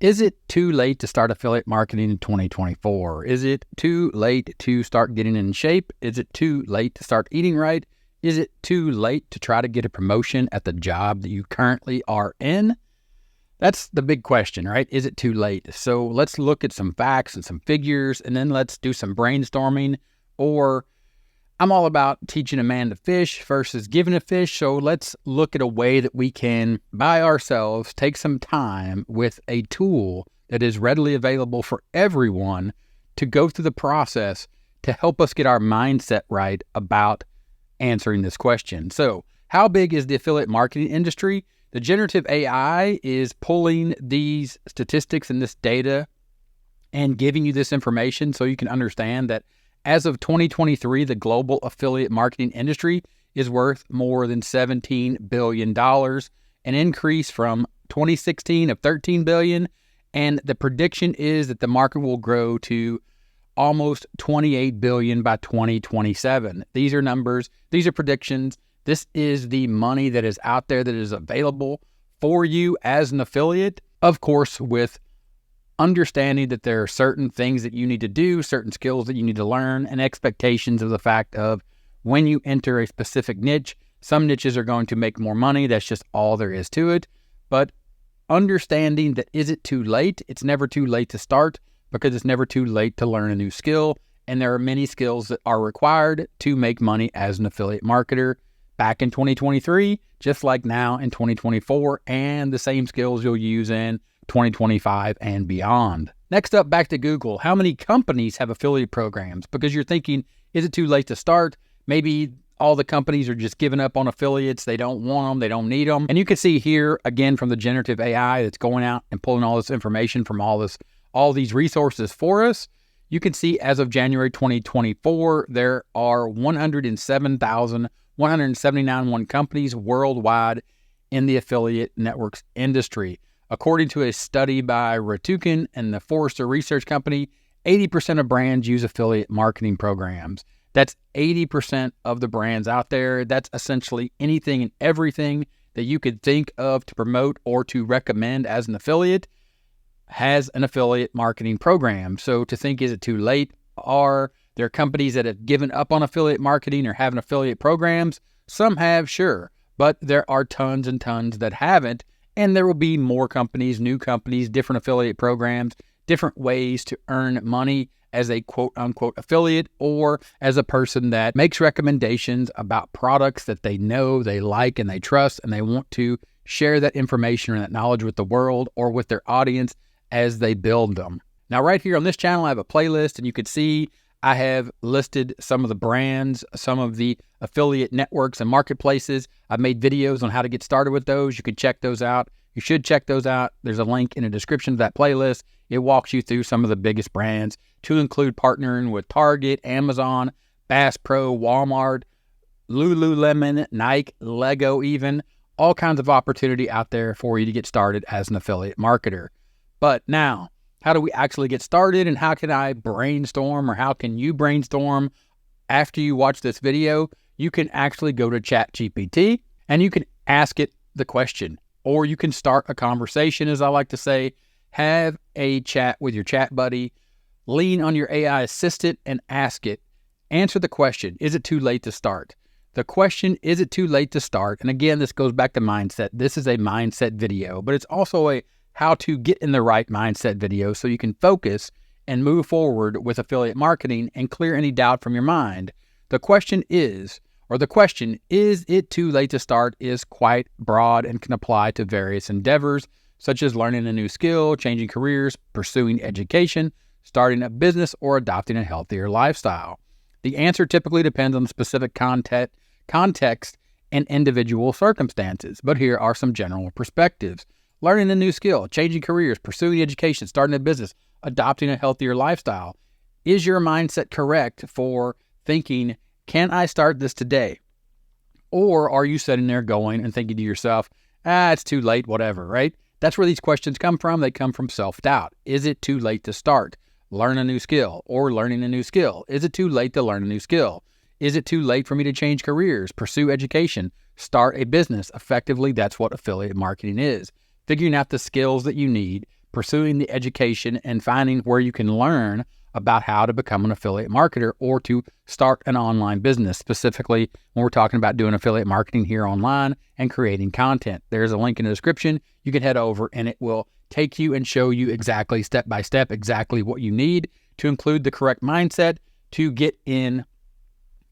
Is it too late to start affiliate marketing in 2024? Is it too late to start getting in shape? Is it too late to start eating right? Is it too late to try to get a promotion at the job that you currently are in? That's the big question, right? Is it too late? So let's look at some facts and some figures, and then let's do some brainstorming. Or I'm all about teaching a man to fish versus giving a fish. So let's look at a way that we can, by ourselves, take some time with a tool that is readily available for everyone to go through the process to help us get our mindset right about answering this question. So how big is the affiliate marketing industry? The generative AI is pulling these statistics and this data and giving you this information so you can understand that as of 2023, the global affiliate marketing industry is worth more than $17 billion, an increase from 2016 of $13 billion. And the prediction is that the market will grow to almost $28 billion by 2027. These are numbers. These are predictions. This is the money that is out there that is available for you as an affiliate, of course, with understanding that there are certain things that you need to do, certain skills that you need to learn, and expectations of the fact of when you enter a specific niche, some niches are going to make more money. That's just all there is to it. But understanding that is it too late? It's never too late to start because it's never too late to learn a new skill. And there are many skills that are required to make money as an affiliate marketer back in 2023, just like now in 2024, and the same skills you'll use in 2025 and beyond. Next up, back to Google. How many companies have affiliate programs? Because you're thinking, is it too late to start? Maybe all the companies are just giving up on affiliates. They don't want them. They don't need them. And you can see here, again, from the generative AI that's going out and pulling all this information from all these resources for us. You can see as of January 2024, there are 179 companies worldwide in the affiliate networks industry. According to a study by Ratukin and the Forrester Research Company, 80% of brands use affiliate marketing programs. That's 80% of the brands out there. That's essentially anything and everything that you could think of to promote or to recommend as an affiliate has an affiliate marketing program. So to think, is it too late? Are there companies that have given up on affiliate marketing or having affiliate programs? Some have, sure, but there are tons and tons that haven't. And there will be more companies, new companies, different affiliate programs, different ways to earn money as a quote-unquote affiliate or as a person that makes recommendations about products that they know, they like, and they trust, and they want to share that information or that knowledge with the world or with their audience as they build them. Now, right here on this channel, I have a playlist, and you can see I have listed some of the brands, some of the affiliate networks and marketplaces. I've made videos on how to get started with those. You can check those out. You should check those out. There's a link in the description of that playlist. It walks you through some of the biggest brands to include partnering with Target, Amazon, Bass Pro, Walmart, Lululemon, Nike, Lego even. All kinds of opportunity out there for you to get started as an affiliate marketer. But now, how do we actually get started, and how can I brainstorm, or how can you brainstorm after you watch this video? You can actually go to ChatGPT and you can ask it the question, or you can start a conversation, as I like to say. Have a chat with your chat buddy, lean on your AI assistant and ask it. Answer the question, is it too late to start? The question, is it too late to start? And again, this goes back to mindset. This is a mindset video, but it's also a how to get in the right mindset video so you can focus and move forward with affiliate marketing and clear any doubt from your mind. The question, is it too late to start, is quite broad and can apply to various endeavors, such as learning a new skill, changing careers, pursuing education, starting a business, or adopting a healthier lifestyle. The answer typically depends on the specific context and individual circumstances, but here are some general perspectives. Learning a new skill, changing careers, pursuing education, starting a business, adopting a healthier lifestyle. Is your mindset correct for thinking, can I start this today? Or are you sitting there going and thinking to yourself, it's too late, whatever, right? That's where these questions come from. They come from self-doubt. Is it too late to start? Learn a new skill or learning a new skill. Is it too late to learn a new skill? Is it too late for me to change careers, pursue education, start a business? Effectively, that's what affiliate marketing is. Figuring out the skills that you need, pursuing the education and finding where you can learn about how to become an affiliate marketer or to start an online business, specifically when we're talking about doing affiliate marketing here online and creating content. There's a link in the description. You can head over and it will take you and show you exactly step by step exactly what you need to include the correct mindset to get in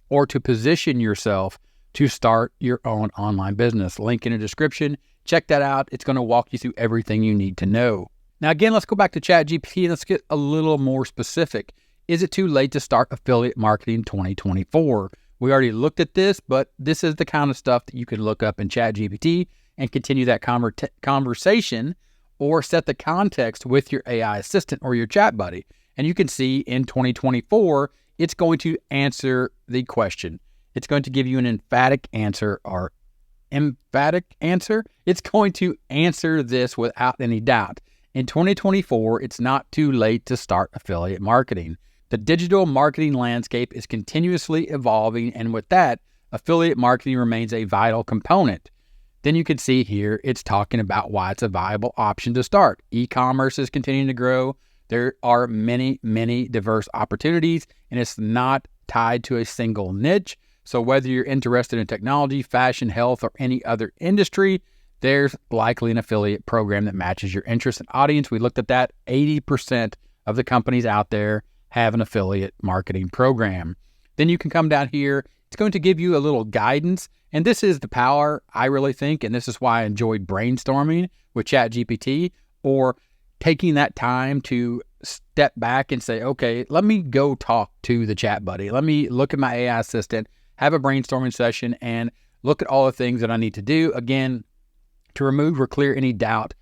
or to position yourself to start your own online business. Link in the description. Check that out. It's going to walk you through everything you need to know. Now, again, let's go back to ChatGPT and let's get a little more specific. Is it too late to start affiliate marketing 2024? We already looked at this, but this is the kind of stuff that you can look up in ChatGPT and continue that conversation or set the context with your AI assistant or your chat buddy. And you can see in 2024, it's going to answer the question. It's going to give you an emphatic answer. It's going to answer this without any doubt. In 2024, it's not too late to start affiliate marketing. The digital marketing landscape is continuously evolving, and with that, affiliate marketing remains a vital component. Then you can see here, it's talking about why it's a viable option to start. E-commerce is continuing to grow. There are many, many diverse opportunities, and it's not tied to a single niche. So whether you're interested in technology, fashion, health, or any other industry, there's likely an affiliate program that matches your interest and audience. We looked at that. 80% of the companies out there have an affiliate marketing program. Then you can come down here. It's going to give you a little guidance. And this is the power, I really think, and this is why I enjoyed brainstorming with ChatGPT, or taking that time to step back and say, okay, let me go talk to the chat buddy. Let me look at my AI assistant, have a brainstorming session, and look at all the things that I need to do. Again, to remove or clear any doubt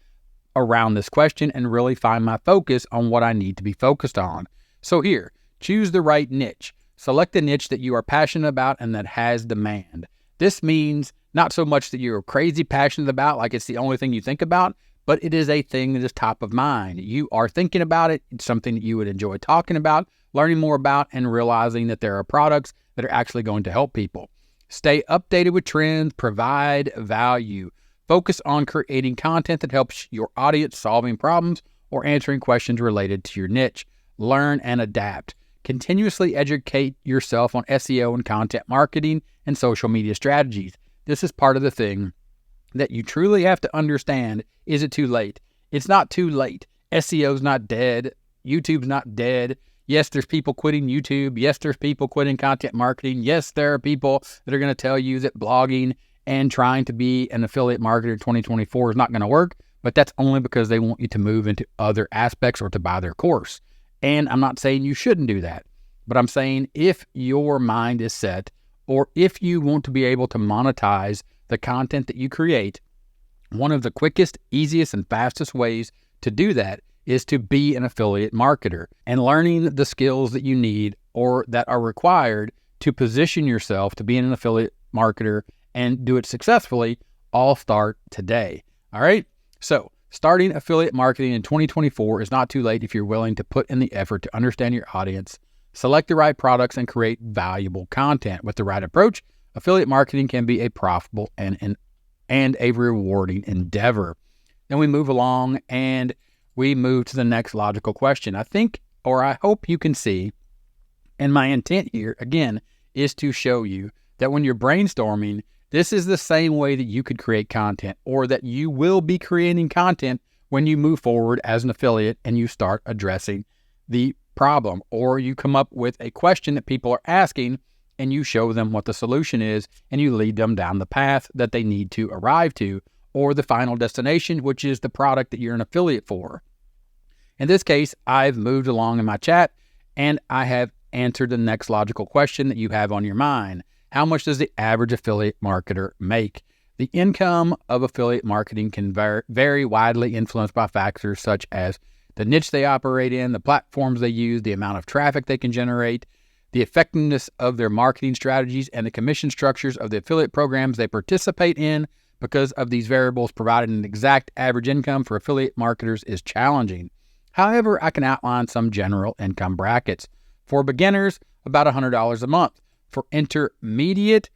around this question and really find my focus on what I need to be focused on. So here, choose the right niche. Select a niche that you are passionate about and that has demand. This means not so much that you're crazy passionate about, like it's the only thing you think about, but it is a thing that is top of mind. You are thinking about it. It's something that you would enjoy talking about, learning more about, and realizing that there are products that are actually going to help people. Stay updated with trends, provide value. Focus on creating content that helps your audience solving problems or answering questions related to your niche. Learn and adapt. Continuously educate yourself on SEO and content marketing and social media strategies. This is part of the thing that you truly have to understand. Is it too late? It's not too late. SEO's not dead. YouTube's not dead. Yes, there's people quitting YouTube. Yes, there's people quitting content marketing. Yes, there are people that are going to tell you that blogging and trying to be an affiliate marketer in 2024 is not going to work, but that's only because they want you to move into other aspects or to buy their course. And I'm not saying you shouldn't do that, but I'm saying if your mind is set, or if you want to be able to monetize the content that you create, one of the quickest, easiest, and fastest ways to do that is to be an affiliate marketer, and learning the skills that you need or that are required to position yourself to be an affiliate marketer and do it successfully all start today. All right. So starting affiliate marketing in 2024 is not too late if you're willing to put in the effort to understand your audience, select the right products, and create valuable content. With the right approach, affiliate marketing can be a profitable and a rewarding endeavor. Then we move along and we move to the next logical question. I think, or I hope you can see, and my intent here, again, is to show you that when you're brainstorming, this is the same way that you could create content, or that you will be creating content when you move forward as an affiliate and you start addressing the problem, or you come up with a question that people are asking and you show them what the solution is and you lead them down the path that they need to arrive to, or the final destination, which is the product that you're an affiliate for. In this case, I've moved along in my chat and I have answered the next logical question that you have on your mind. How much does the average affiliate marketer make? The income of affiliate marketing can vary widely, influenced by factors such as the niche they operate in, the platforms they use, the amount of traffic they can generate, the effectiveness of their marketing strategies, and the commission structures of the affiliate programs they participate in. Because of these variables, providing an exact average income for affiliate marketers is challenging. However, I can outline some general income brackets. For beginners, about $100 a month. For intermediate,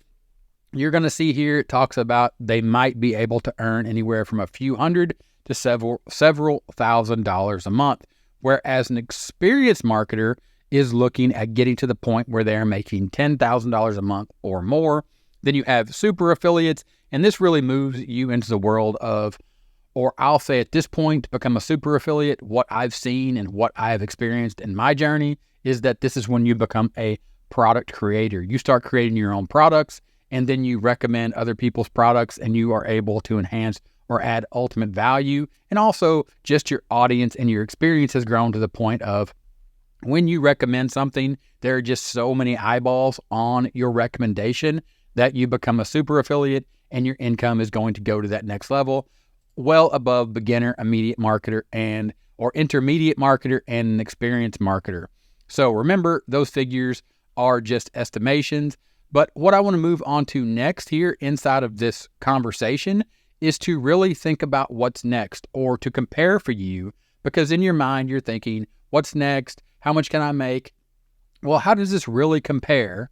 you're going to see here it talks about they might be able to earn anywhere from a few hundred to several $1,000s a month, whereas an experienced marketer is looking at getting to the point where they're making $10,000 a month or more. Then you have super affiliates, and this really moves you into the world of, or I'll say at this point, to become a super affiliate, what I've seen and what I've experienced in my journey is that this is when you become a product creator. You start creating your own products, and then you recommend other people's products, and you are able to enhance or add ultimate value. And also just your audience and your experience has grown to the point of when you recommend something, there are just so many eyeballs on your recommendation that you become a super affiliate, and your income is going to go to that next level, well above beginner, immediate marketer, or intermediate marketer and an experienced marketer. So remember, those figures are just estimations. But what I want to move on to next here inside of this conversation is to really think about what's next, or to compare for you, because in your mind, you're thinking, what's next? How much can I make? Well, how does this really compare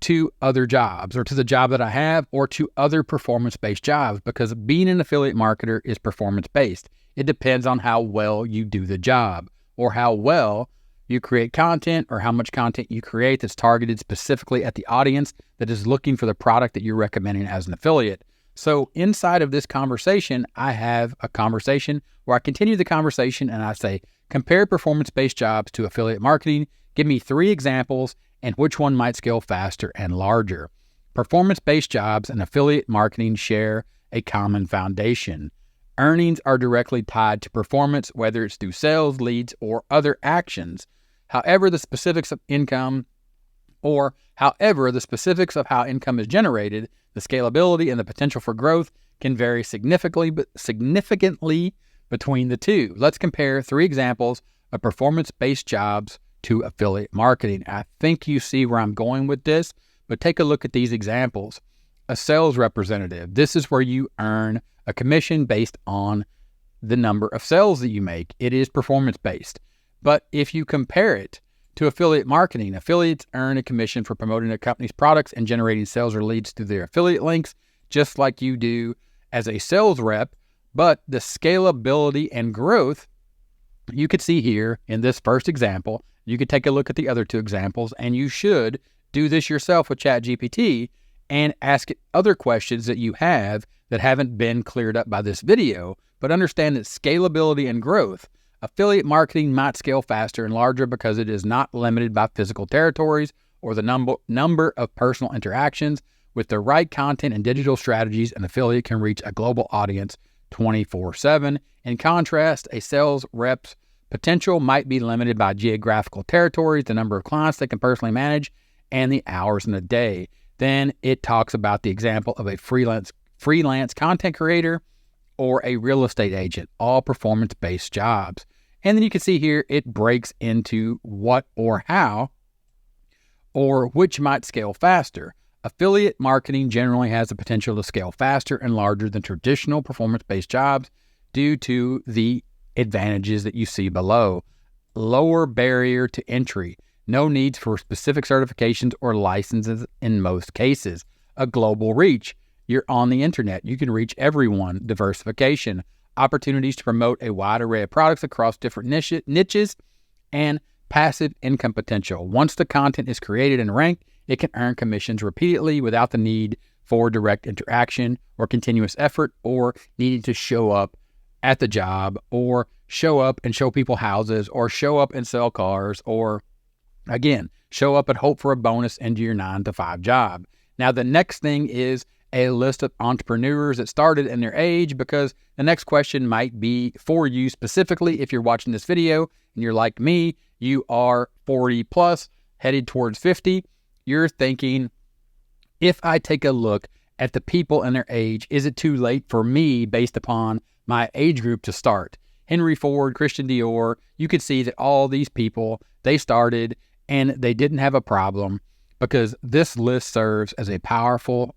to other jobs, or to the job that I have, or to other performance-based jobs? Because being an affiliate marketer is performance-based. It depends on how well you do the job, or how well you create content, or how much content you create that's targeted specifically at the audience that is looking for the product that you're recommending as an affiliate. So inside of this conversation, I have a conversation where I continue the conversation and I say, compare performance-based jobs to affiliate marketing. Give me 3 examples and which one might scale faster and larger. Performance-based jobs and affiliate marketing share a common foundation. Earnings are directly tied to performance, whether it's through sales, leads, or other actions. However, the specifics of income, or however, the specifics of how income is generated, the scalability and the potential for growth can vary significantly between the two. Let's compare 3 examples of performance-based jobs to affiliate marketing. I think you see where I'm going with this, but take a look at these examples. A sales representative. This is where you earn a commission based on the number of sales that you make. It is performance-based. But if you compare it to affiliate marketing, affiliates earn a commission for promoting a company's products and generating sales or leads through their affiliate links, just like you do as a sales rep. But the scalability and growth, you could see here in this first example. You could take a look at the other 2 examples, and you should do this yourself with ChatGPT and ask it other questions that you have that haven't been cleared up by this video. But understand that scalability and growth, affiliate marketing might scale faster and larger because it is not limited by physical territories or the number of personal interactions. With the right content and digital strategies, an affiliate can reach a global audience 24/7. In contrast, a sales rep's potential might be limited by geographical territories, the number of clients they can personally manage, and the hours in a day. Then it talks about the example of a freelance content creator or a real estate agent, all performance-based jobs. And then you can see here, it breaks into what or how or which might scale faster. Affiliate marketing generally has the potential to scale faster and larger than traditional performance-based jobs due to the advantages that you see below. Lower barrier to entry, no needs for specific certifications or licenses in most cases. A global reach, you're on the internet, you can reach everyone. Diversification, opportunities to promote a wide array of products across different niches, and passive income potential. Once the content is created and ranked, it can earn commissions repeatedly without the need for direct interaction or continuous effort, or needing to show up at the job, or show up and show people houses, or show up and sell cars, or again, show up and hope for a bonus into your 9-to-5 job. Now, the next thing is a list of entrepreneurs that started and their age, because the next question might be for you specifically. If you're watching this video and you're like me, you are 40 plus, headed towards 50, you're thinking, if I take a look at the people and their age, is it too late for me based upon my age group to start? Henry Ford, Christian Dior, you could see that all these people, they started and they didn't have a problem, because this list serves as a powerful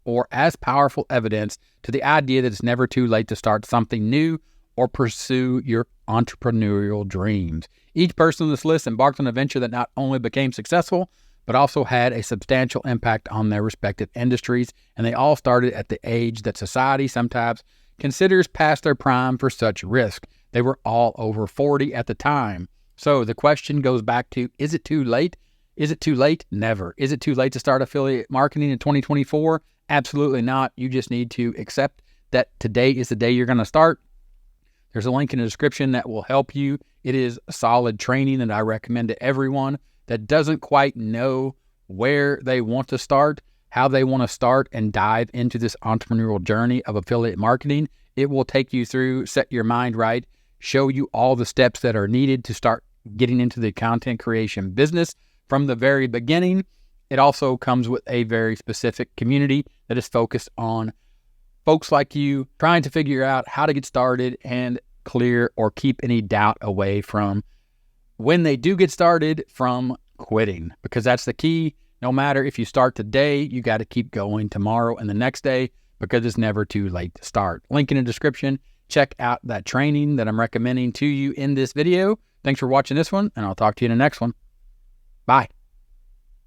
evidence to the idea that it's never too late to start something new or pursue your entrepreneurial dreams. Each person on this list embarked on a venture that not only became successful, but also had a substantial impact on their respective industries. And they all started at the age that society sometimes considers past their prime for such risk. They were all over 40 at the time. So the question goes back to, is it too late? Is it too late? Never. Is it too late to start affiliate marketing in 2024? Absolutely not. You just need to accept that today is the day you're going to start. There's a link in the description that will help you. It is solid training that I recommend to everyone that doesn't quite know where they want to start, how they want to start and dive into this entrepreneurial journey of affiliate marketing. It will take you through, set your mind right, show you all the steps that are needed to start getting into the content creation business from the very beginning. It also comes with a very specific community that is focused on folks like you trying to figure out how to get started and clear or keep any doubt away from, when they do get started, from quitting, because that's the key. No matter if you start today, you got to keep going tomorrow and the next day, because it's never too late to start. Link in the description. Check out that training that I'm recommending to you in this video. Thanks for watching this one, and I'll talk to you in the next one. Bye.